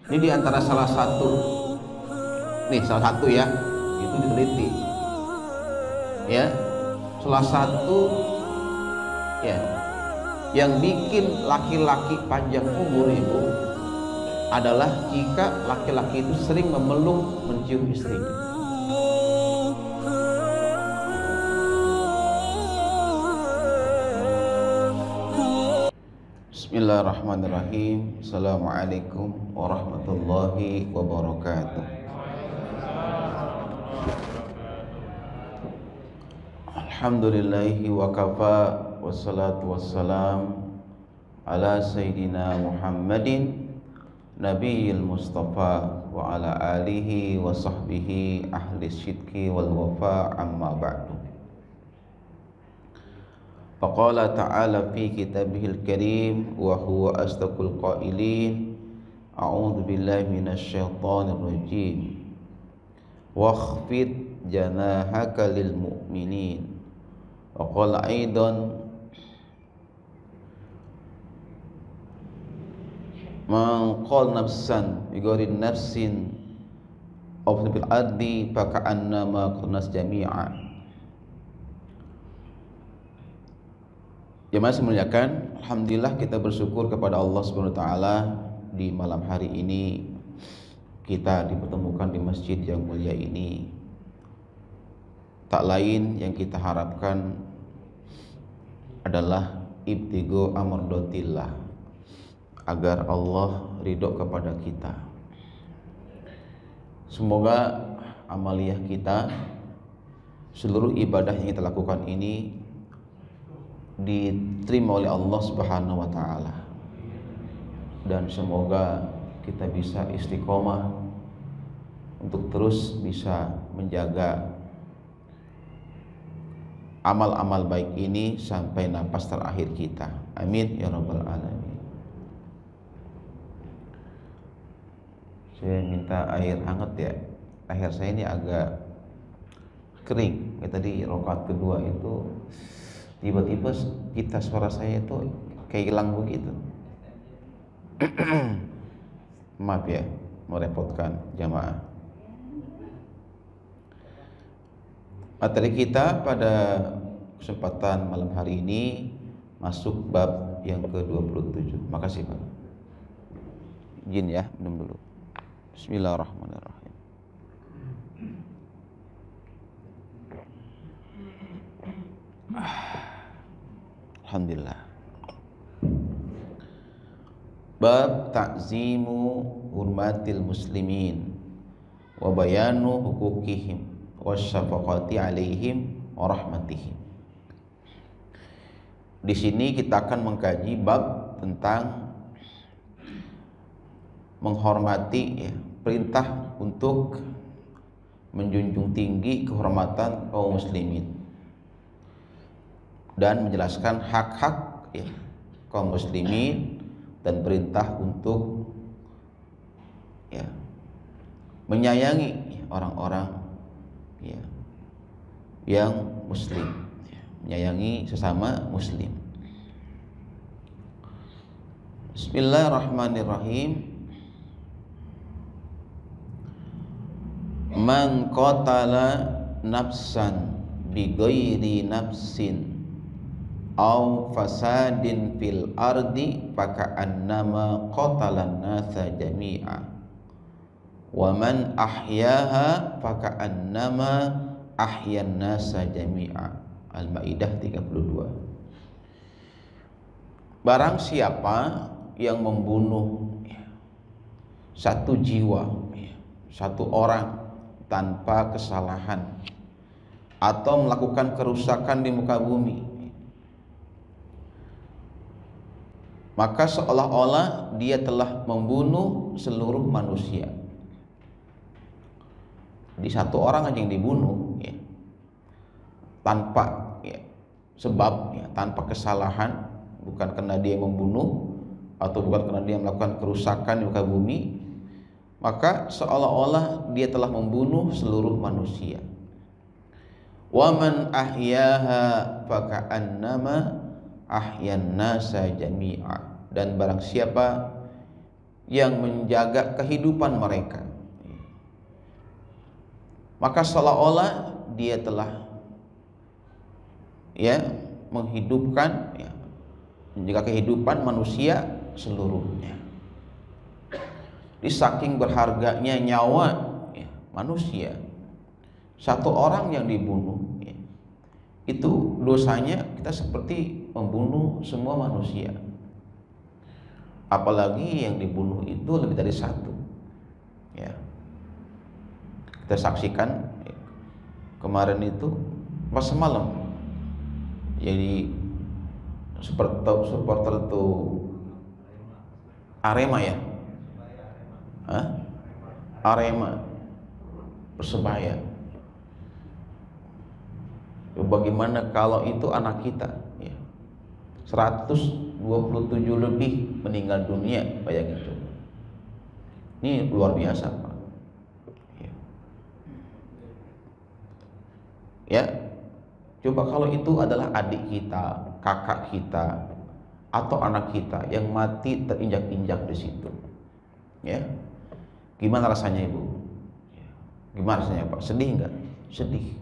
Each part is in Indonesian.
Ini diantara salah satu ya, itu diteliti ya, salah satu ya yang bikin laki-laki panjang umur itu adalah jika laki-laki itu sering memeluk, mencium istrinya. Bismillahirrahmanirrahim. Assalamualaikum warahmatullahi wabarakatuh. Alhamdulillahi wa kafa, wassalatu wassalam ala sayyidina Muhammadin nabiyil mustafa wa ala alihi wa sahbihi ahli syidki wal wafa, amma ba'du. Faqala ta'ala fi kitabihil karim wa huwa asdaqul qailin, a'udzu billahi minasy syaithanir rajim, wakhfid janahaka lil mu'minin. Wa qala aidan man qala nafsan bighairi nafsin aw bil adli fa ka'annama qulnas jami'a. Jemaah semuliakan, alhamdulillah kita bersyukur kepada Allah Subhanahu wa taala di malam hari ini kita dipertemukan di masjid yang mulia ini. Tak lain yang kita harapkan adalah ibtigo amrdotillah, agar Allah ridho kepada kita. Semoga amaliyah kita, seluruh ibadah yang kita lakukan ini diterima oleh Allah Subhanahu wa taala, dan semoga kita bisa istiqomah untuk terus bisa menjaga amal-amal baik ini sampai napas terakhir kita. Amin ya rabbal alamin. Saya minta air hangat ya. Leher saya ini agak kering. Tadi rakaat kedua itu tiba-tiba pita suara saya itu kayak hilang begitu. Maaf ya, merepotkan jamaah. Materi kita pada kesempatan malam hari ini masuk bab yang ke-27. Makasih Pak. Izin ya, minum dulu. Bismillahirrahmanirrahim. Alhamdulillah. Bab ta'zimu hurmatil muslimin wa bayanu hukukihim wa syafaqati alaihim wa rahmatihim. Di sini kita akan mengkaji bab tentang menghormati ya, perintah untuk menjunjung tinggi kehormatan kaum muslimin dan menjelaskan hak-hak ya, kaum muslimin, dan perintah untuk ya, menyayangi orang-orang ya, yang muslim ya, menyayangi sesama muslim. Bismillahirrahmanirrahim. Man qatala nafsan bighairi nafsin aw fasadin fil ardi faka'annama qatalan nasa jami'a wa man ahyaha faka'annama ahyan nasa jami'a. Al-Maidah 32. Barang siapa yang membunuh satu jiwa, satu orang tanpa kesalahan, atau melakukan kerusakan di muka bumi, maka seolah-olah dia telah membunuh seluruh manusia. Di satu orang aja yang dibunuh ya, tanpa ya, sebab ya, tanpa kesalahan, bukan karena dia membunuh atau bukan karena dia melakukan kerusakan di muka bumi, maka seolah-olah dia telah membunuh seluruh manusia. Wa man ahyaha faka'annama ahyan nasa jami'a. Dan barang siapa yang menjaga kehidupan mereka. Maka seolah-olah dia telah menghidupkan, menjaga kehidupan manusia seluruhnya. Di saking berharganya nyawa manusia, satu orang yang dibunuh itu dosanya kita seperti membunuh semua manusia. Apalagi yang dibunuh itu lebih dari satu. Kita saksikan kemarin itu pas semalam, jadi supporter itu Arema ya, Arema Persebaya. Bagaimana kalau itu anak kita 127 lebih meninggal dunia, bayangin itu. Ini luar biasa, Pak. Coba kalau itu adalah adik kita, kakak kita, atau anak kita yang mati terinjak-injak di situ, gimana rasanya Ibu? Gimana rasanya Pak? Sedih enggak? Sedih,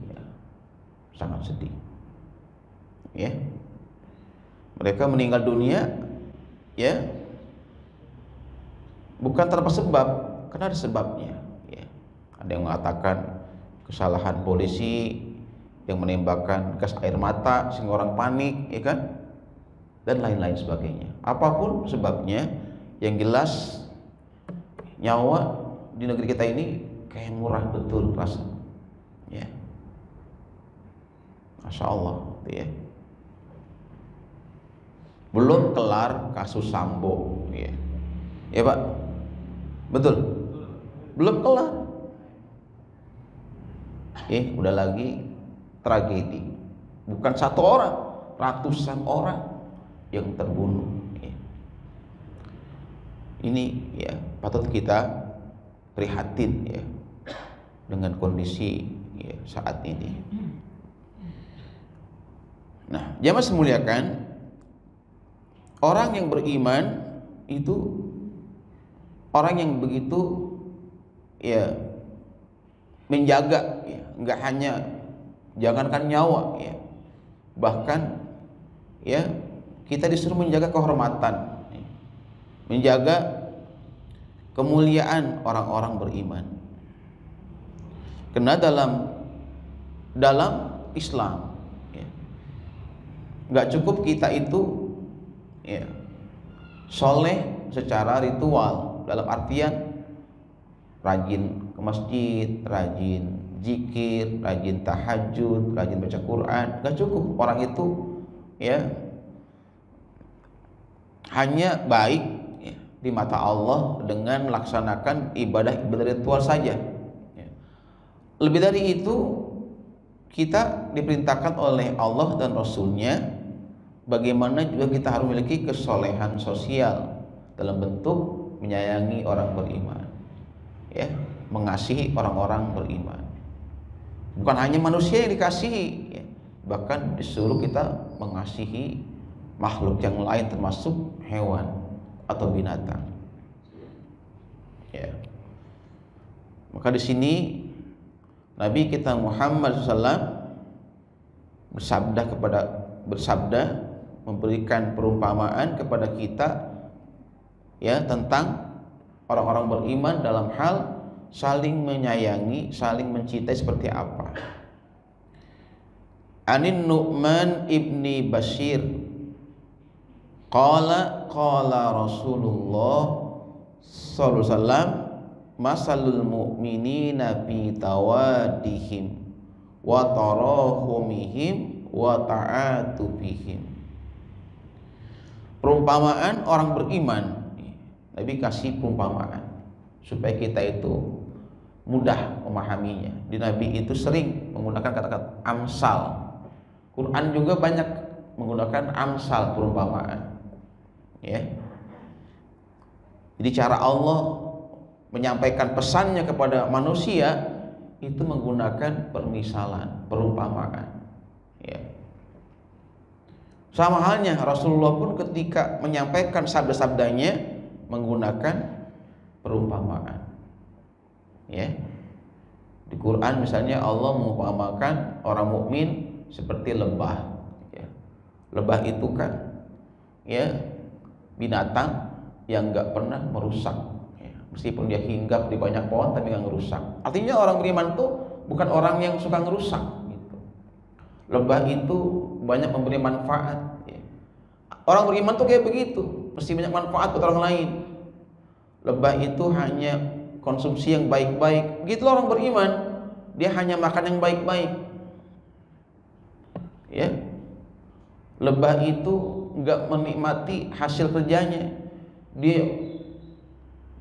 sangat sedih. Mereka meninggal dunia, bukan tanpa sebab, karena ada sebabnya. Ada yang mengatakan kesalahan polisi yang menembakkan gas air mata sehingga orang panik, dan lain-lain sebagainya. Apapun sebabnya, yang jelas nyawa di negeri kita ini kayak murah betul rasa, Masya Allah, Belum kelar kasus Sambo, Pak, betul, belum kelar, udah lagi tragedi. Bukan satu orang, ratusan orang yang terbunuh. Ini patut kita prihatin dengan kondisi saat ini. Nah, jamaah semuliakan, orang yang beriman itu orang yang begitu menjaga, nggak hanya jangankan nyawa, bahkan kita disuruh menjaga kehormatan, menjaga kemuliaan orang-orang beriman. Karena dalam Islam nggak cukup kita itu soleh secara ritual, dalam artian rajin ke masjid, rajin zikir, rajin tahajud, rajin baca Quran. Gak cukup orang itu hanya baik di mata Allah dengan melaksanakan ibadah ritual saja. Lebih dari itu, kita diperintahkan oleh Allah dan Rasulnya bagaimana juga kita harus memiliki kesolehan sosial dalam bentuk menyayangi orang beriman, mengasihi orang-orang beriman. Bukan hanya manusia yang dikasihi, bahkan disuruh kita mengasihi makhluk yang lain, termasuk hewan atau binatang. Maka di sini Nabi kita Muhammad SAW bersabda memberikan perumpamaan kepada kita tentang orang-orang beriman dalam hal saling menyayangi, saling mencintai seperti apa. Anin Nu'man ibni Bashir qala Rasulullah sallallahu alaihi wasallam masalul mu'minina fi tawadihim wa tarahumihim wa ta'atufihim. Perumpamaan orang beriman, Nabi kasih perumpamaan supaya kita itu mudah memahaminya. Di Nabi itu sering menggunakan kata-kata amsal. Quran juga banyak menggunakan amsal, perumpamaan. Jadi cara Allah menyampaikan pesannya kepada manusia itu menggunakan permisalan, perumpamaan. Sama halnya Rasulullah pun ketika menyampaikan sabda-sabdanya menggunakan perumpamaan. Ya. Di Quran misalnya Allah mengumpamakan orang mukmin seperti lebah. Ya. Lebah itu kan ya binatang yang nggak pernah merusak. Ya. Meskipun dia hinggap di banyak pohon tapi nggak merusak. Artinya orang beriman tuh bukan orang yang suka ngerusak. Gitu. Lebah itu banyak memberi manfaat. Ya. Orang beriman tuh kayak begitu, mesti banyak manfaat buat orang lain. Lebah itu hanya konsumsi yang baik-baik. Begitulah orang beriman, dia hanya makan yang baik-baik. Ya, lebah itu nggak menikmati hasil kerjanya. Dia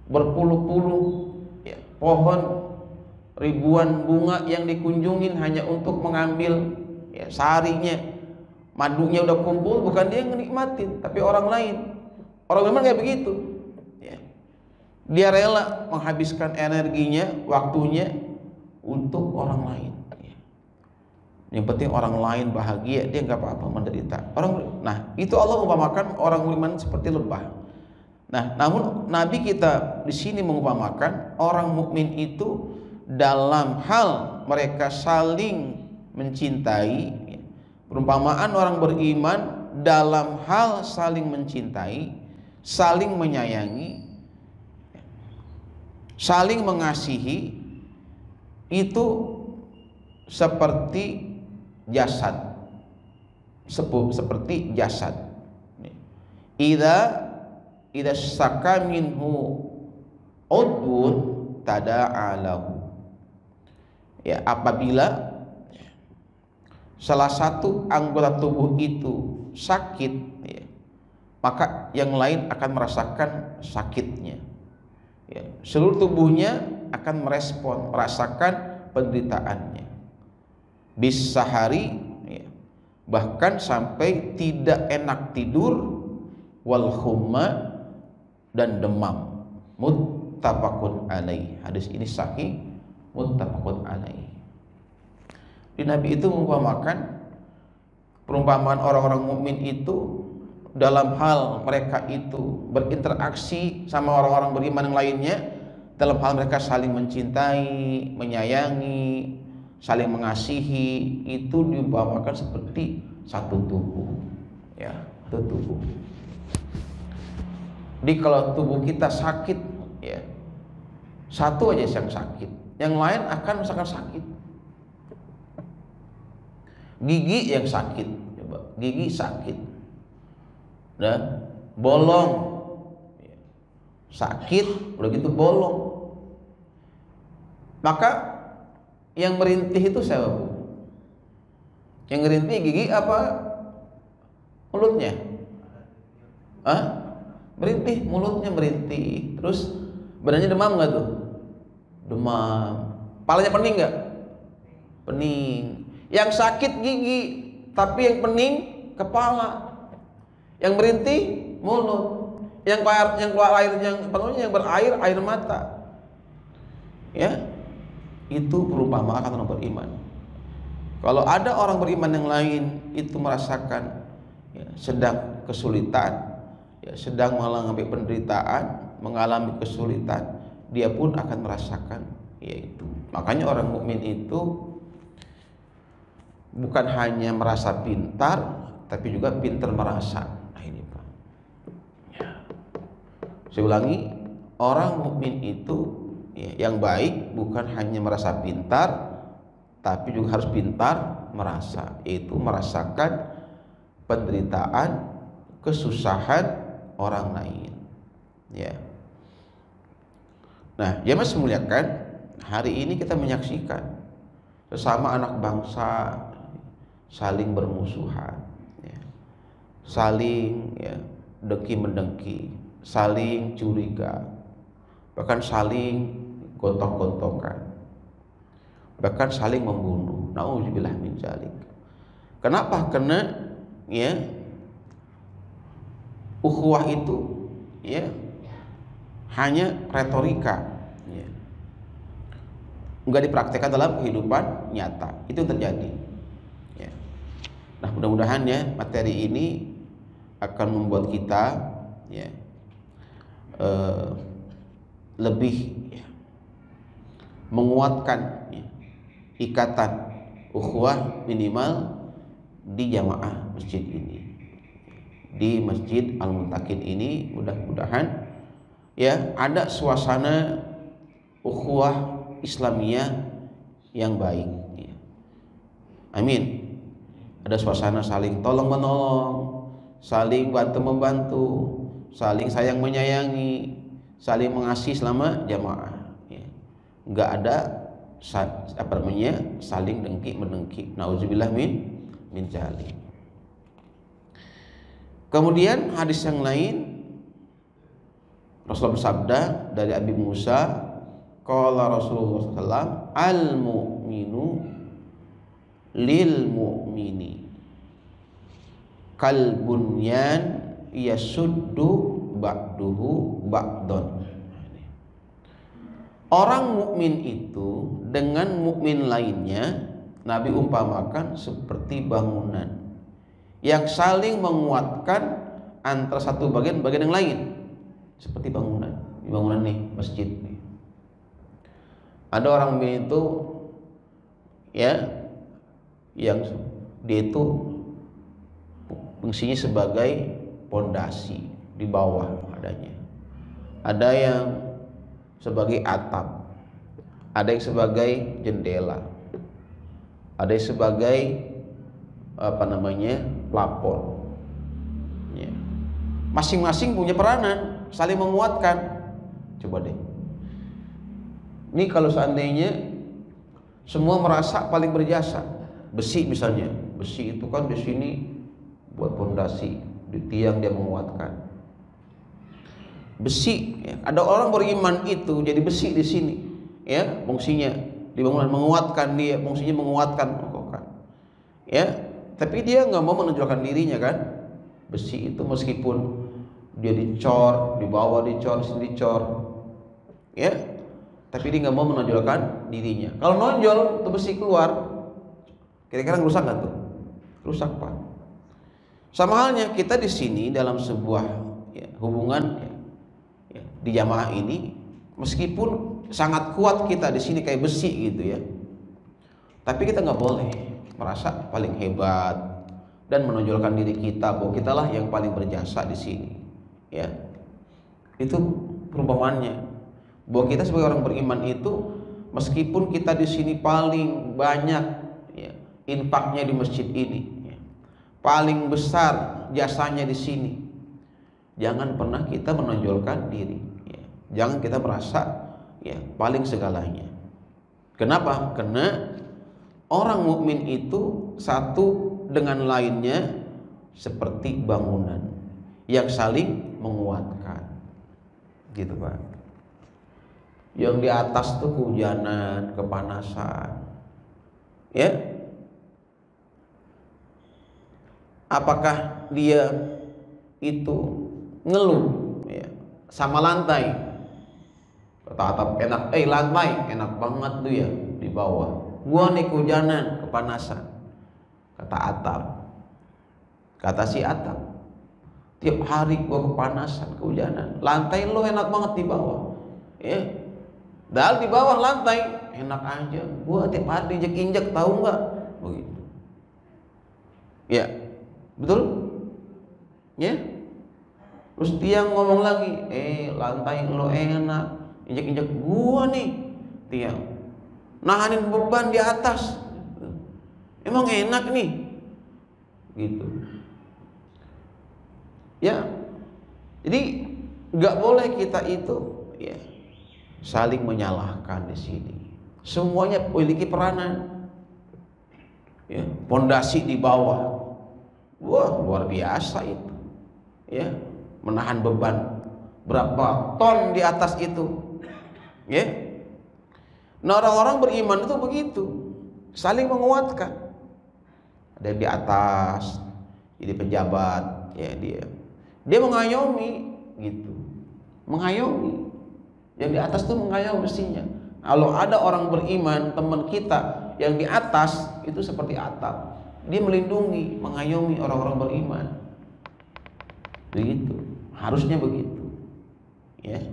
berpuluh-puluh ya, pohon, ribuan bunga yang dikunjungin hanya untuk mengambil ya, sarinya, madunya udah kumpul, bukan dia yang menikmatin, tapi orang lain. Orang beriman kayak begitu. Dia rela menghabiskan energinya, waktunya untuk orang lain. Yang penting orang lain bahagia, dia nggak apa-apa menderita. Nah itu Allah mengumpamakan orang beriman seperti lebah. Nah namun Nabi kita di sini mengumpamakan orang mukmin itu dalam hal mereka saling mencintai. Perumpamaan orang beriman dalam hal saling mencintai, saling menyayangi, saling mengasihi, itu seperti jasad, seperti jasad. Idza saka minhu udwun tada'a lahu. Ya, apabila salah satu anggota tubuh itu sakit, ya, maka yang lain akan merasakan sakitnya. Ya, seluruh tubuhnya akan merasakan penderitaannya. Bis sahari, ya, bahkan sampai tidak enak tidur, wal humma, dan demam. Muttafaqun alaih. Hadis ini sahih, muttafaqun alaih. Di Nabi itu mengumpamakan perumpamaan orang-orang mukmin itu dalam hal mereka itu berinteraksi sama orang-orang beriman yang lainnya, dalam hal mereka saling mencintai, menyayangi, saling mengasihi, itu diumpamakan seperti satu tubuh. Ya, satu tubuh. Jadi kalau tubuh kita sakit, ya, satu aja yang sakit, yang lain akan merasakan sakit. Gigi yang sakit, coba gigi sakit, dan bolong, sakit, udah gitu bolong. Maka yang merintih itu siapa, Bu? Yang merintih gigi apa mulutnya? Merintih, mulutnya merintih. Terus badannya demam nggak tuh? Demam. Palanya pening nggak? Pening. Yang sakit gigi, tapi yang pening kepala. Yang merintih mulut. Yang keluar air, yang berair, air mata. Ya, itu perumpamaan orang beriman. Kalau ada orang beriman yang lain itu merasakan ya, sedang kesulitan, ya, sedang mengalami penderitaan, mengalami kesulitan, dia pun akan merasakan yaitu. Makanya orang mukmin itu bukan hanya merasa pintar, tapi juga pintar merasa. Nah ini Pak. Ya. Saya ulangi, orang mukmin itu ya, yang baik bukan hanya merasa pintar, tapi juga harus pintar merasa, yaitu merasakan penderitaan, kesusahan orang lain. Ya. Nah, jemaah semuliakan, hari ini kita menyaksikan sesama anak bangsa saling bermusuhan, ya, saling ya, dengki mendengki, saling curiga, bahkan saling gontok-gontokan, bahkan saling membunuh. Nauzubillah min dzalik. Kenapa? Karena ya ukhuwah itu ya hanya retorika, ya, nggak dipraktekkan dalam kehidupan nyata. Itu terjadi. Ya. Nah, mudah-mudahan ya materi ini akan membuat kita ya lebih ya, menguatkan ya, ikatan ukhuwah minimal di jamaah masjid ini, di Masjid Al-Muttaqin ini. Mudah-mudahan ya ada suasana ukhuwah Islamiyah yang baik ya. Amin. Ada suasana saling tolong menolong, saling bantu membantu, saling sayang menyayangi, saling mengasihi selama jamaah ya. Enggak ada apa namanya saling dengki mendengki. Nauzubillah min dzalik. Kemudian hadis yang lain Rasulullah bersabda dari Abi Musa, qala Rasulullah sallallahu al mu'minu lil mu'mini kal bunyan yasuddu ba'duhu ba'don. Orang mukmin itu dengan mukmin lainnya Nabi umpamakan seperti bangunan yang saling menguatkan antara satu bagian yang lain. Seperti bangunan, di bangunan nih masjid nih. Ada orang mukmin itu ya yang dia itu fungsinya sebagai pondasi di bawah adanya. Ada yang sebagai atap, ada yang sebagai jendela, ada yang sebagai apa namanya plafon. Ya. Masing-masing punya peranan, saling menguatkan. Coba deh. Ini kalau seandainya semua merasa paling berjasa, besi misalnya, besi itu kan di sini buat pondasi, di tiang dia menguatkan. Besi, ya. Ada orang beriman itu jadi besi di sini, ya, fungsinya di bangunan menguatkan dia, fungsinya menguatkan, ya. Tapi dia nggak mau menonjolkan dirinya kan. Besi itu meskipun dia dicor, di bawah dicor, sini dicor, ya. Tapi dia nggak mau menonjolkan dirinya. Kalau nonjol tuh besi keluar, kira-kira rusak nggak tuh? Rusak pak. Sama halnya kita di sini dalam sebuah ya, hubungan ya, di jamaah ini, meskipun sangat kuat kita di sini kayak besi gitu ya, tapi kita nggak boleh merasa paling hebat dan menonjolkan diri kita bahwa kitalah yang paling berjasa di sini. Ya, itu perumpamaannya. Bahwa kita sebagai orang beriman itu meskipun kita di sini paling banyak ya, infaknya di masjid ini, ya, paling besar jasanya di sini, jangan pernah kita menonjolkan diri. Ya. Jangan kita merasa ya paling segalanya. Kenapa? Karena orang mukmin itu satu dengan lainnya seperti bangunan yang saling menguatkan, gitu pak. Yang di atas tuh kehujanan, kepanasan, ya. Apakah dia itu ngeluh ya, sama lantai? Kata atap enak, lantai enak banget tuh ya di bawah. Gua nih kehujanan, kepanasan. Kata atap, kata si atap, tiap hari gua kepanasan, kehujanan. Lantai lo enak banget di bawah, ya. Dahal di bawah lantai enak aja, gua tiap hari injek-injek, tahu nggak? Begitu. Ya, betul? Ya. Terus dia ngomong lagi, lantai lo enak, injek-injek gua nih tiang, nahanin beban di atas, emang enak nih, gitu. Ya, jadi nggak boleh kita itu, ya, saling menyalahkan di sini. Semuanya memiliki peranan. Ya, pondasi di bawah, wah luar biasa itu. Ya, menahan beban berapa ton di atas itu. Ya, nah orang-orang beriman itu begitu, saling menguatkan. Ada yang di atas, jadi pejabat, ya dia mengayomi, gitu, mengayomi. Yang di atas itu mengayomi besinya. Kalau ada orang beriman, teman kita yang di atas itu seperti atap, dia melindungi, mengayomi orang-orang beriman. Begitu, harusnya begitu. Ya.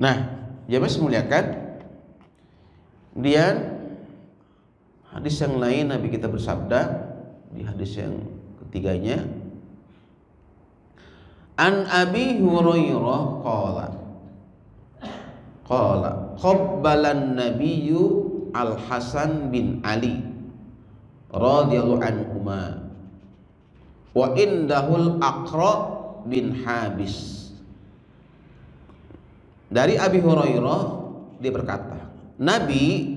Nah, jamaah semuliakan, kemudian hadis yang lain Nabi kita bersabda di hadis yang ketiganya, an Abi Hurairah qala qabbalan nabiyyu Al Hasan bin Ali radhiyallahu anhuma wa indahul Aqra bin Habis. Dari Abi Hurairah dia berkata, Nabi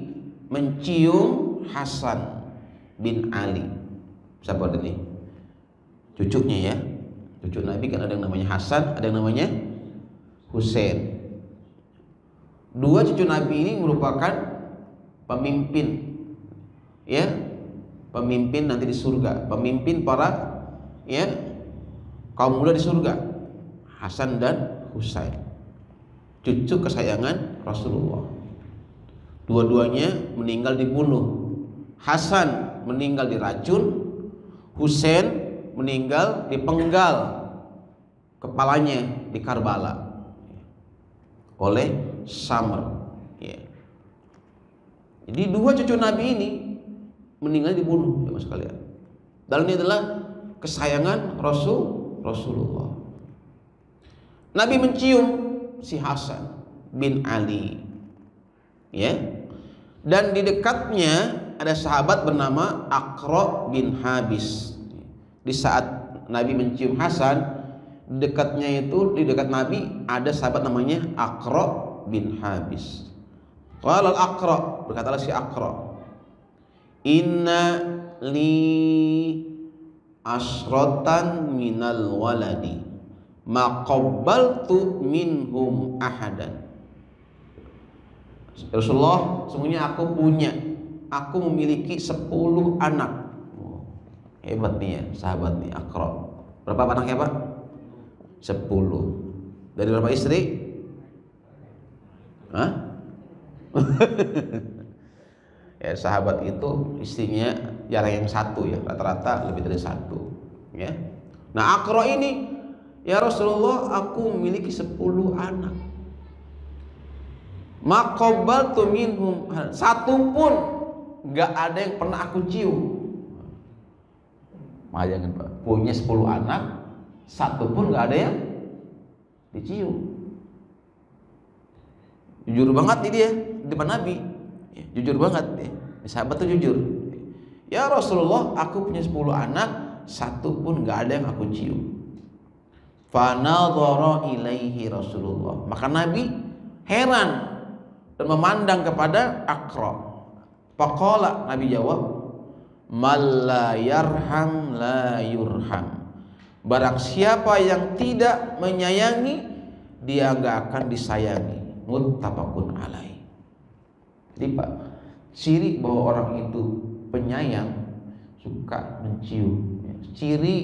mencium Hasan bin Ali. Siapa ini? Cucunya ya. Cucu Nabi kan ada yang namanya Hasan, ada yang namanya Husain. Dua cucu Nabi ini merupakan pemimpin, ya, pemimpin nanti di surga, pemimpin para, ya, kaum muda di surga, Hasan dan Husain, cucu kesayangan Rasulullah. Dua-duanya meninggal dibunuh. Hasan meninggal diracun, Husain meninggal dipenggal kepalanya di Karbala oleh Samr, ya. Jadi dua cucu Nabi ini meninggal dibunuh, ya sekalian. Dan ini adalah kesayangan Rasulullah. Nabi mencium si Hasan bin Ali, ya. Dan di dekatnya ada sahabat bernama Aqra bin Habis. Di saat Nabi mencium Hasan, di dekatnya itu, di dekat Nabi ada sahabat namanya Aqra bin Habis. Qala al-Aqra, berkatalah si Aqra, inna li asratan minal waladi ma qabbaltu minhum ahadan. Rasulullah, sesungguhnya aku memiliki 10 anak. Hebat nih ya sahabat nih Aqra. Berapa anaknya Pak? 10. Dari berapa istri? Hah? Ya, sahabat itu istrinya jarang yang satu ya, rata-rata lebih dari satu, ya. Nah, Aqra ini, ya Rasulullah, aku memiliki 10 anak. Ma qabbaltu minhum, satu pun nggak ada yang pernah aku cium. Bayangin Pak, punya 10 anak, satu pun nggak ada yang dicium. Jujur banget nih dia di depan Nabi, ya, jujur banget dia. Sahabat tuh jujur. Ya Rasulullah, aku punya 10 anak, satu pun nggak ada yang aku cium. Fanadhara ilaihi Rasulullah. Maka Nabi heran dan memandang kepada Aqra. Faqala, Nabi jawab, mal la yarham la yurham. Barang siapa yang tidak menyayangi, dia enggak akan disayangi. Muttafaqun alaih. Jadi Pak, ciri bahwa orang itu penyayang, suka mencium, ya. Ciri,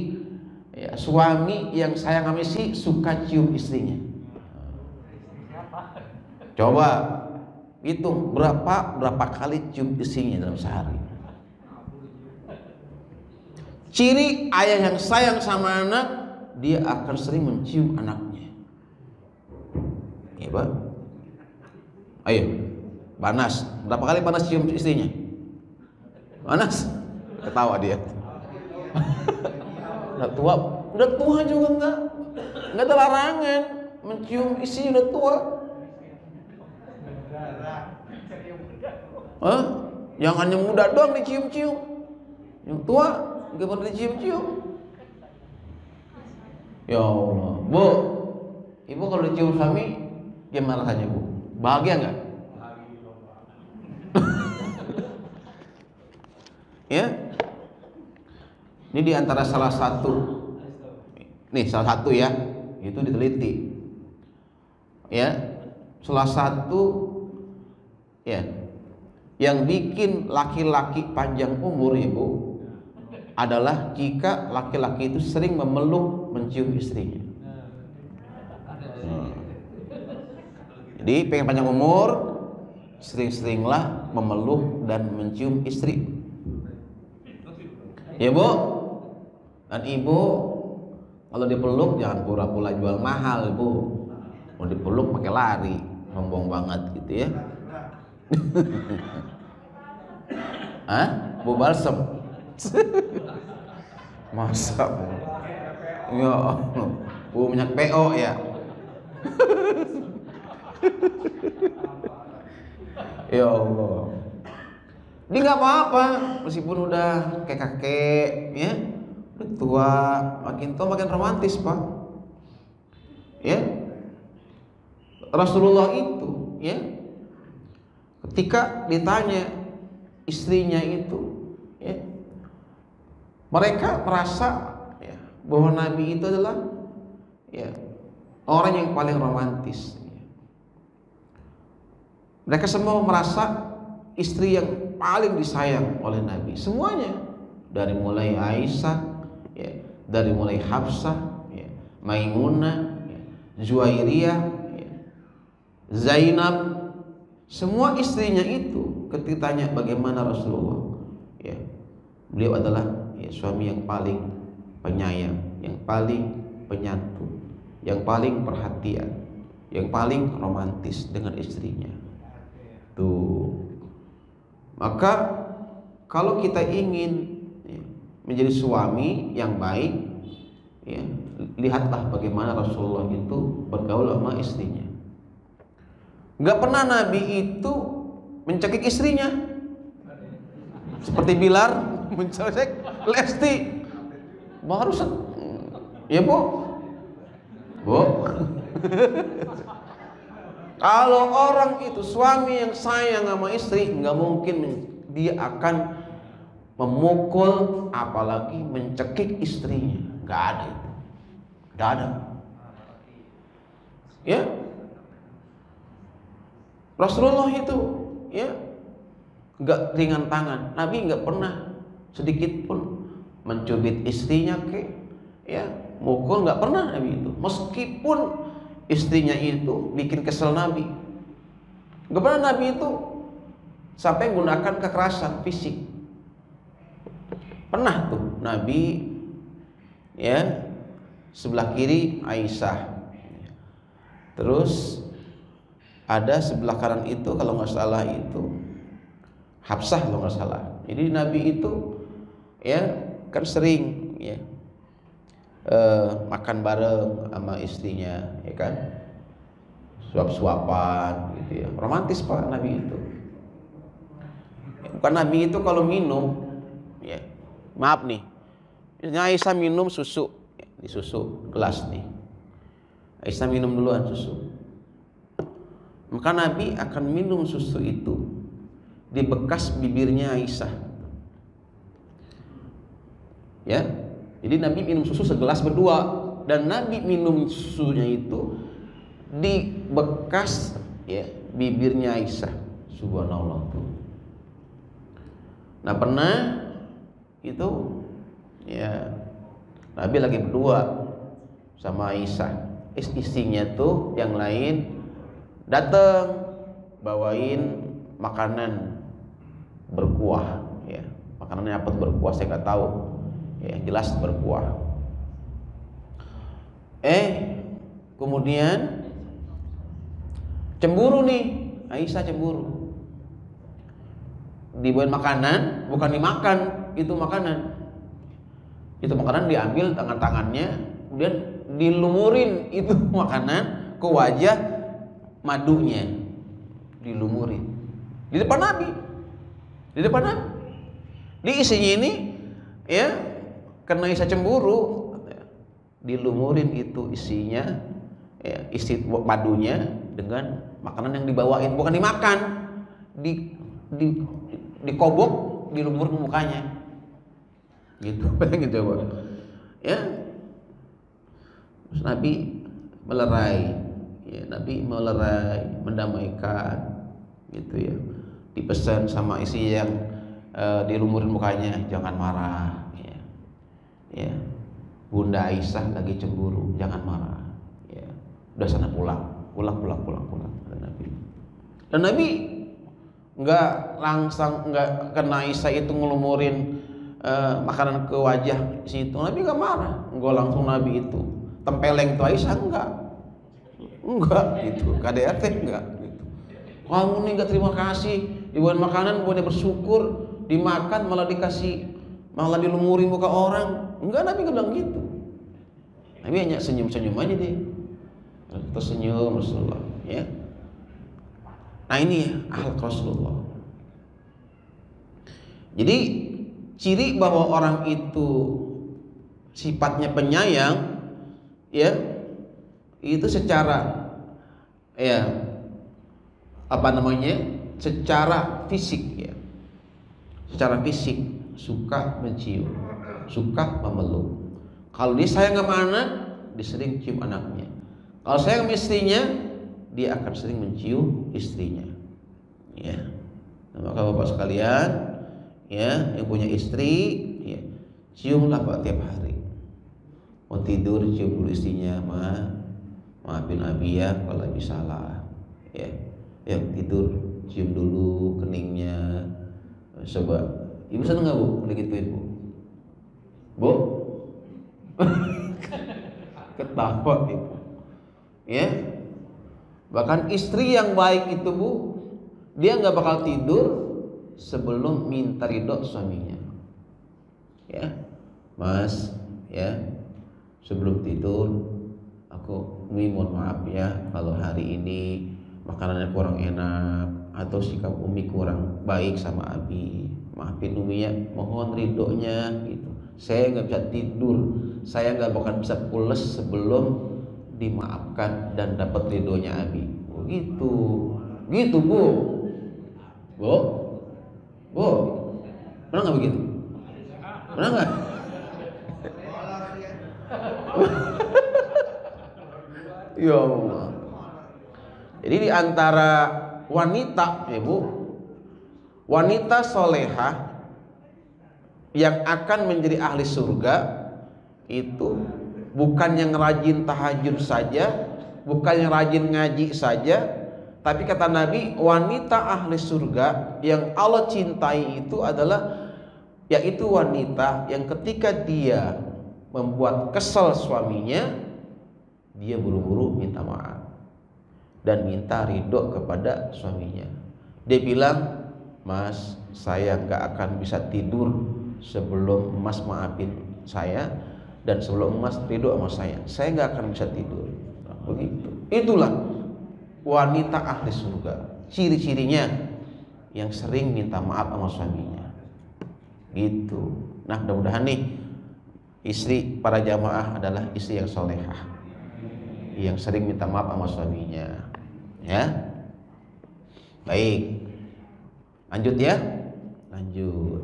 ya, suami yang sayang sama istri suka cium istrinya. Coba hitung berapa kali cium istrinya dalam sehari. Ciri ayah yang sayang sama anak, dia akan sering mencium anaknya. Ya Pak. Ayo, Banas, berapa kali Banas cium istrinya? Banas, ketawa dia. Udah tua juga enggak ada larangan mencium istrinya, udah tua. Jangan yang muda doang dicium-cium, yang tua nggak pernah dicium-cium. Ya Allah, Bu, Ibu kalau dicium suami gimana rasanya Bu? Bahagia nggak? Ya, ini diantara salah satu ya, itu diteliti. Ya, salah satu ya yang bikin laki-laki panjang umur Ibu adalah jika laki-laki itu sering memeluk, mencium istrinya. Jadi pengen panjang umur, sering-seringlah memeluk dan mencium istri. Ya Bu, dan Ibu kalau dipeluk jangan pura-pura jual mahal Bu. Mau dipeluk pakai lari. sombong banget gitu ya. Hah? Bau balsem. Masa ya Allah, bau minyak PO ya. Ya Allah. Dia nggak apa-apa meskipun udah kayak kakek ya, udah tua, makin tua makin romantis Pak. Ya, Rasulullah itu ya, ketika ditanya istrinya itu ya, mereka merasa ya, bahwa Nabi itu adalah ya, orang yang paling romantis. Mereka semua merasa istri yang paling disayang oleh Nabi. Semuanya, dari mulai Aisyah ya, dari mulai Hafsah ya, Maimunah ya, Juwairiyah ya, Zainab, semua istrinya itu ketika tanya bagaimana Rasulullah ya, beliau adalah ya, suami yang paling penyayang, yang paling penyantun, yang paling perhatian, yang paling romantis dengan istrinya. Tuh. Maka kalau kita ingin ya, menjadi suami yang baik ya, lihatlah bagaimana Rasulullah itu bergaul sama istrinya. Gak pernah Nabi itu mencekik istrinya seperti Bilar mencekik Lesti. Baru ya Bu kalau orang itu suami yang sayang sama istri, nggak mungkin dia akan memukul apalagi mencekik istrinya. Nggak ada itu, nggak ada. Ya, Rasulullah itu ya nggak ringan tangan. Nabi nggak pernah sedikit pun mencubit istrinya ya, mukul nggak pernah Nabi itu. Meskipun istrinya itu bikin kesel Nabi, gak pernah Nabi itu sampai menggunakan kekerasan fisik. Pernah tuh Nabi ya, sebelah kiri Aisyah, terus ada sebelah kanan itu kalau nggak salah itu Hafsah kalau nggak salah. Jadi Nabi itu ya kan sering ya makan bareng sama istrinya, ya kan, suap-suapan gitu ya, romantis Pak Nabi itu. Bukan Nabi itu kalau minum, ya maaf nih, misalnya Aisyah minum susu, ya, di susu gelas nih, Aisyah minum duluan susu, maka Nabi akan minum susu itu di bekas bibirnya Aisyah, ya. Jadi Nabi minum susu segelas berdua, dan Nabi minum susunya itu di bekas ya bibirnya Aisyah. Subhanallah tuh. Nah pernah itu ya Nabi lagi berdua sama Aisyah, istrinya tuh yang lain datang bawain makanan berkuah ya, makanannya apa tuh berkuah saya nggak tahu. Ya, jelas berkuah. Kemudian cemburu nih, Aisyah cemburu. Dibawain makanan, bukan dimakan, itu makanan. Itu makanan diambil tangan-tangannya, kemudian dilumurin itu makanan ke wajah madunya. Dilumurin. Di depan Nabi. Di depan Nabi. Di isinya ini ya, karena Aisyah cemburu, dilumurin itu isinya ya, isi madunya dengan makanan yang dibawain, bukan dimakan, dikobok, dilumurin mukanya, gitu. Bayangin coba, ya. Terus Nabi melerai, ya, Nabi melerai, mendamaikan, gitu ya. Dipesan sama isi yang dilumurin mukanya, jangan marah. Ya, Bunda Aisyah lagi cemburu, jangan marah. Ya, udah sana pulang. Dan Nabi nggak langsung, nggak kena Aisyah itu ngelumurin makanan ke wajah situ. Nabi nggak marah, nggak langsung Nabi itu tempeleng tuh Aisyah, enggak gitu. KDRT enggak. Kamu nih nggak terima kasih, dibawain makanan buatnya bersyukur, dimakan malah dikasih, malah dilumuri muka orang. Enggak, Nabi nggak bilang gitu. Nabi hanya senyum-senyum aja dia. Tersenyum Rasulullah, ya. Nah ini ya akhlak Rasulullah. Jadi ciri bahwa orang itu sifatnya penyayang, ya, itu secara, ya, apa namanya, secara fisik, ya, secara fisik suka mencium, suka memeluk. Kalau dia sayang sama anak, dia sering cium anaknya. Kalau sayang sama istrinya, dia akan sering mencium istrinya, ya. Nah, maka bapak sekalian, ya, yang punya istri, ya, ciumlah Pak tiap hari. Mau tidur cium dulu istrinya, maafin Abi ya kalau Abi salah, ya. Ya tidur cium dulu keningnya. Coba, ibu seneng nggak bu digituin bu? Bu? Ketawa ibu, ya. Bahkan istri yang baik itu bu, dia nggak bakal tidur sebelum minta ridho suaminya, ya. Mas, ya, sebelum tidur aku mohon maaf ya kalau hari ini makanannya kurang enak atau sikap Umi kurang baik sama Abi. Maafin Umi ya, mohon ridhonya gitu. Saya nggak bisa tidur, saya nggak bakal bisa pules sebelum dimaafkan dan dapat ridhonya Abi. Oh, gitu, gitu bu, bu, bu, pernah nggak begitu? Pernah nggak? Ya Allah. Jadi di antara wanita, ibu, wanita solehah yang akan menjadi ahli surga itu bukan yang rajin tahajud saja, bukan yang rajin ngaji saja, tapi kata Nabi, wanita ahli surga yang Allah cintai itu adalah, yaitu wanita yang ketika dia membuat kesal suaminya, dia buru-buru minta maaf dan minta ridho kepada suaminya. Dia bilang, Mas, saya gak akan bisa tidur sebelum Mas maafin saya dan sebelum Mas ridho sama saya gak akan bisa tidur. Nah, begitu. Itulah wanita ahli surga. Ciri-cirinya yang sering minta maaf sama suaminya. Gitu. Nah, mudah-mudahan nih istri para jamaah adalah istri yang solehah, yang sering minta maaf sama suaminya, ya. Baik, lanjut ya, lanjut.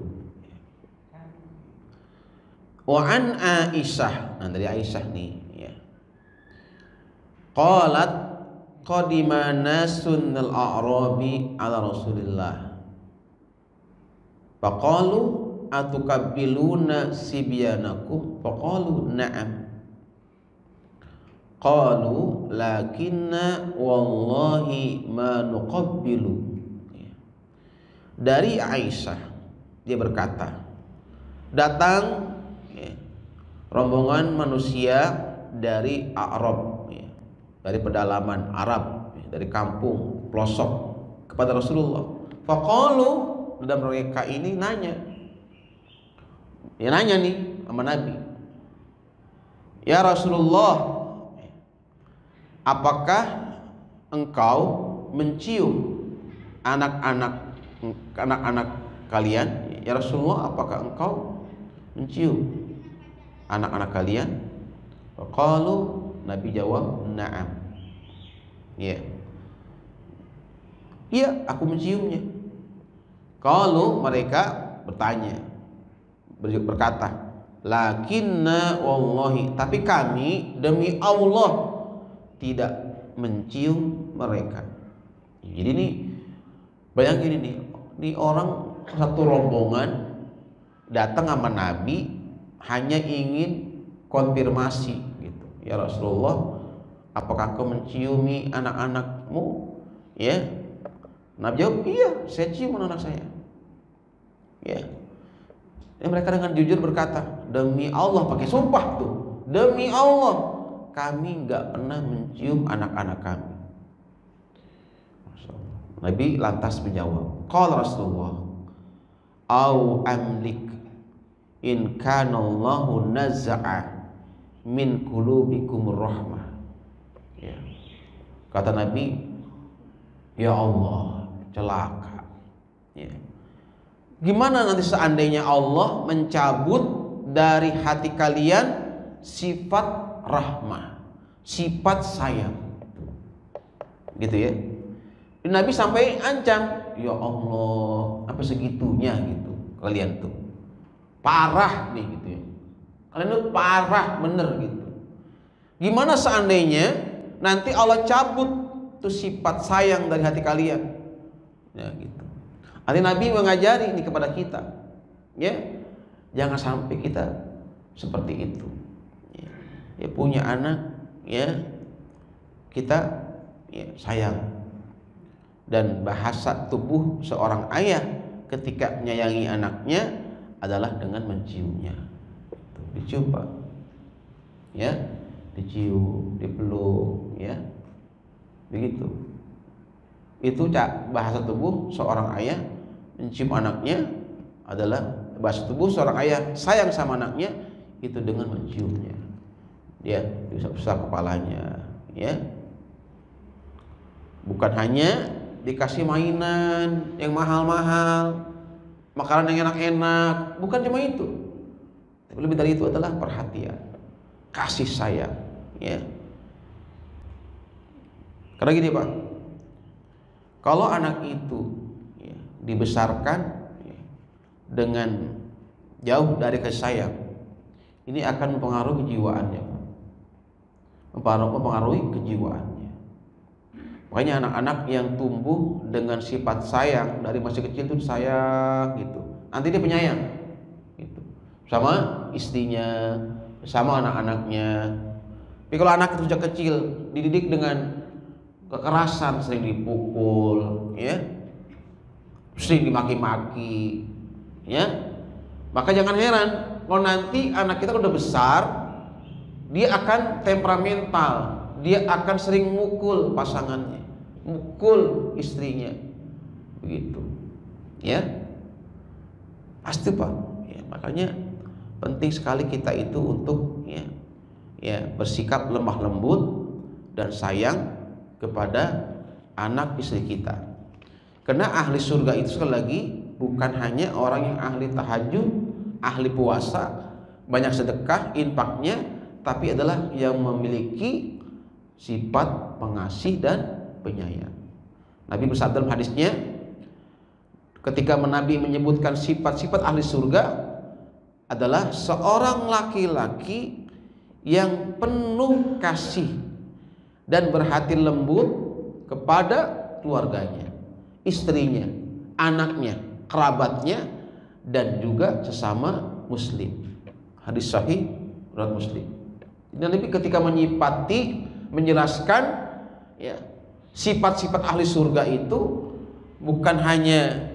Wa an Aisyah, nah dari Aisyah nih, ya. Qalat qadima nasun al-a'rabi ala Rasulillah. Faqalu atukabbiluna sibyanakum? Faqalu na'am. Qalu lakinna wallahi ma nuqabbilu. Dari Aisyah, dia berkata, datang, ya, rombongan manusia dari Arab, ya, dari pedalaman Arab, ya, dari kampung pelosok kepada Rasulullah. Faqalu, dan mereka ini nanya, ya, nanya nih sama Nabi, ya Rasulullah, apakah engkau mencium anak-anak kalian? Ya Rasulullah, apakah engkau mencium anak-anak kalian? Qalu, Nabi jawab, na'am. Ya, iya, aku menciumnya. Qalu, mereka bertanya, berkata, lakinna wallahi, tapi kami demi Allah tidak mencium mereka. Jadi ini bayangin ini orang satu rombongan datang sama Nabi hanya ingin konfirmasi gitu. Ya Rasulullah, apakah kau menciumi anak-anakmu? Ya. Nabi jawab, iya, saya cium anak saya. Ya. Dan mereka dengan jujur berkata, demi Allah, pakai sumpah tuh, demi Allah, kami nggak pernah mencium anak-anak kami. Nabi lantas menjawab, qala Rasulullah, au amlik in kana Allahu naz'a min qulubikum rahmah. Ya. Kata Nabi, ya Allah, celaka. Ya. Gimana nanti seandainya Allah mencabut dari hati kalian sifat rahmah, sifat sayang, gitu ya. Dan Nabi sampai ancam, ya Allah, apa segitunya gitu kalian tuh, parah nih gitu ya, kalian tuh parah bener gitu. Gimana seandainya nanti Allah cabut tuh sifat sayang dari hati kalian, ya gitu. Nanti Nabi mengajari ini kepada kita, ya, jangan sampai kita seperti itu. Ya, punya anak, ya, kita ya, sayang. Dan bahasa tubuh seorang ayah ketika menyayangi anaknya adalah dengan menciumnya. Dicium Pak, ya, dicium, dipeluk, ya, begitu. Itu bahasa tubuh seorang ayah mencium anaknya adalah bahasa tubuh seorang ayah sayang sama anaknya itu dengan menciumnya. Dia usap-usap kepalanya, ya. Bukan hanya dikasih mainan yang mahal-mahal, makanan yang enak-enak, bukan cuma itu. Tapi lebih dari itu adalah perhatian, kasih sayang, ya. Karena gini Pak, kalau anak itu ya, dibesarkan ya, dengan jauh dari kasih sayang, ini akan mempengaruhi kejiwaannya, Pak. Mempengaruhi kejiwaannya. Makanya anak-anak yang tumbuh dengan sifat sayang dari masih kecil tuh sayang gitu, nanti dia penyayang gitu, sama istrinya, sama anak-anaknya. Tapi kalau anak itu sejak kecil dididik dengan kekerasan, sering dipukul, ya, sering dimaki-maki, ya, maka jangan heran kalau nanti anak kita udah besar, dia akan temperamental, dia akan sering mukul pasangannya, mukul istrinya, begitu, ya, pasti Pak. Ya, makanya penting sekali kita itu untuk ya bersikap lemah lembut dan sayang kepada anak istri kita. Karena ahli surga itu sekali lagi bukan hanya orang yang ahli tahajud, ahli puasa, banyak sedekah, infaknya, tapi adalah yang memiliki sifat pengasih dan penyayang. Nabi bersabda dalam hadisnya, ketika Nabi menyebutkan sifat-sifat ahli surga adalah seorang laki-laki yang penuh kasih dan berhati lembut kepada keluarganya, istrinya, anaknya, kerabatnya, dan juga sesama muslim. Hadis sahih riwayat Muslim. Dan Nabi ketika menyifati, menjelaskan ya, sifat-sifat ahli surga itu bukan hanya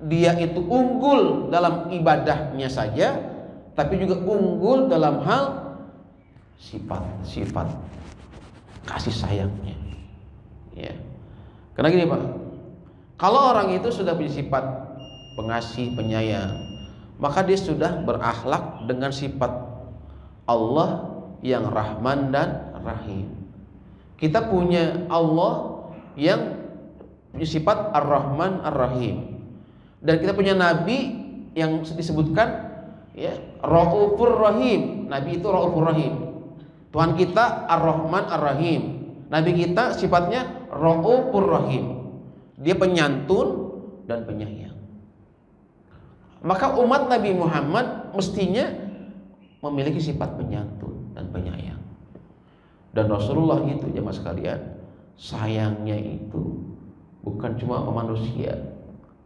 dia itu unggul dalam ibadahnya saja, tapi juga unggul dalam hal sifat-sifat kasih sayangnya, ya. Karena gini Pak, kalau orang itu sudah punya sifat pengasih, penyayang, maka dia sudah berakhlak dengan sifat Allah yang Rahman dan Rahim. Kita punya Allah yang punya sifat Ar-Rahman Ar-Rahim, dan kita punya Nabi yang disebutkan ya Raufur Rahim. Nabi itu Raufur Rahim. Tuhan kita Ar-Rahman Ar-Rahim. Nabi kita sifatnya Raufur Rahim. Dia penyantun dan penyayang. Maka umat Nabi Muhammad mestinya memiliki sifat penyantun dan penyayang. Dan Rasulullah itu jemaah sekalian, sayangnya itu bukan cuma ke manusia,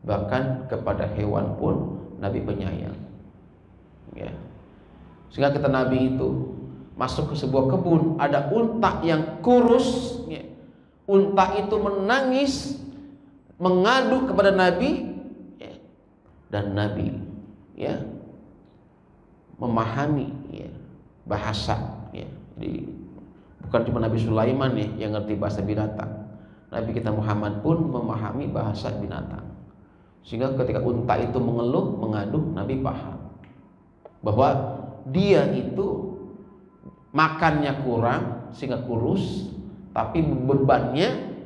bahkan kepada hewan pun Nabi penyayang, ya. Sehingga kata Nabi itu masuk ke sebuah kebun, ada unta yang kurus, ya. Unta itu menangis, mengadu kepada Nabi, ya. Dan Nabi ya memahami ya bahasa, ya. Jadi bukan cuma Nabi Sulaiman ya yang ngerti bahasa binatang, Nabi kita Muhammad pun memahami bahasa binatang. Sehingga ketika unta itu mengeluh, mengadu, Nabi paham bahwa dia itu makannya kurang sehingga kurus, tapi bebannya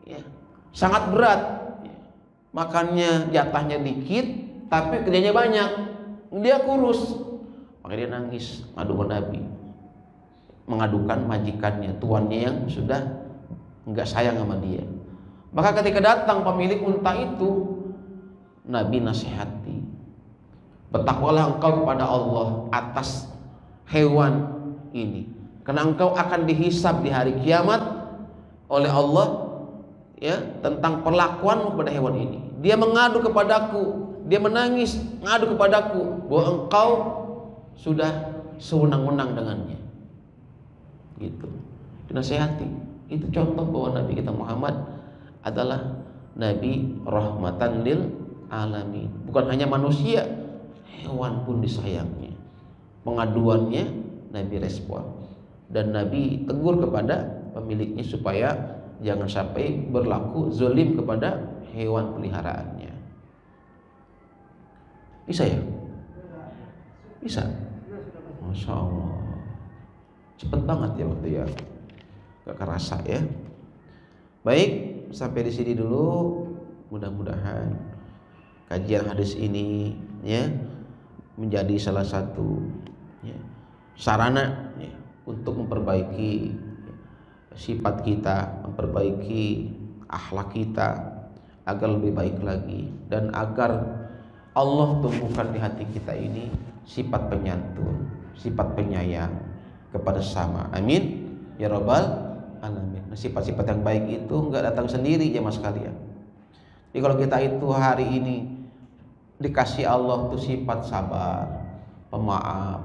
ya, sangat berat. Makannya jatahnya dikit, tapi kerjanya banyak, dia kurus. Maka dia nangis, ngadu ke Nabi, mengadukan majikannya, tuannya yang sudah enggak sayang sama dia. Maka ketika datang pemilik unta itu, Nabi nasihati, bertakwalah engkau kepada Allah atas hewan ini, karena engkau akan dihisab di hari kiamat oleh Allah ya tentang perlakuanmu kepada hewan ini. Dia mengadu kepadaku, dia menangis mengadu kepadaku bahwa engkau sudah sewenang-wenang dengannya. Gitu. Dinasihati. Itu contoh bahwa Nabi kita Muhammad adalah Nabi rahmatan lil alamin. Bukan hanya manusia, hewan pun disayangnya. Pengaduannya Nabi respon, dan Nabi tegur kepada pemiliknya supaya jangan sampai berlaku zalim kepada hewan peliharaannya. Bisa ya? Bisa. Masya Allah, cepet banget ya waktu ya, gak kerasa ya. Baik, sampai di sini dulu. Mudah-mudahan kajian hadis ini ya menjadi salah satu ya, sarana ya, untuk memperbaiki sifat kita, memperbaiki akhlak kita agar lebih baik lagi, dan agar Allah tumbuhkan di hati kita ini sifat penyantun, sifat penyayang kepada sesama. Amin ya rabbal alamin. Nah, sifat-sifat yang baik itu enggak datang sendiri jemaah sekalian. Jadi kalau kita itu hari ini dikasih Allah tuh sifat sabar, pemaaf,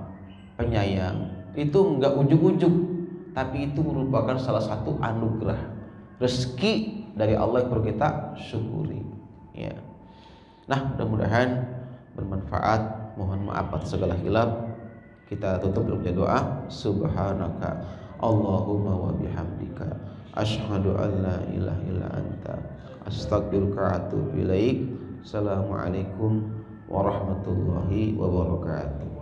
penyayang, itu enggak ujug-ujug, tapi itu merupakan salah satu anugerah rezeki dari Allah yang perlu kita syukuri ya. Nah, mudah-mudahan bermanfaat. Mohon maaf atas segala hilaf. Kita tutup dengan doa. Subhanaka Allahumma wa bihamdika asyhadu an la ilaha illa anta astaghfiruka wa atubu ilaik. Assalamualaikum warahmatullahi wabarakatuh.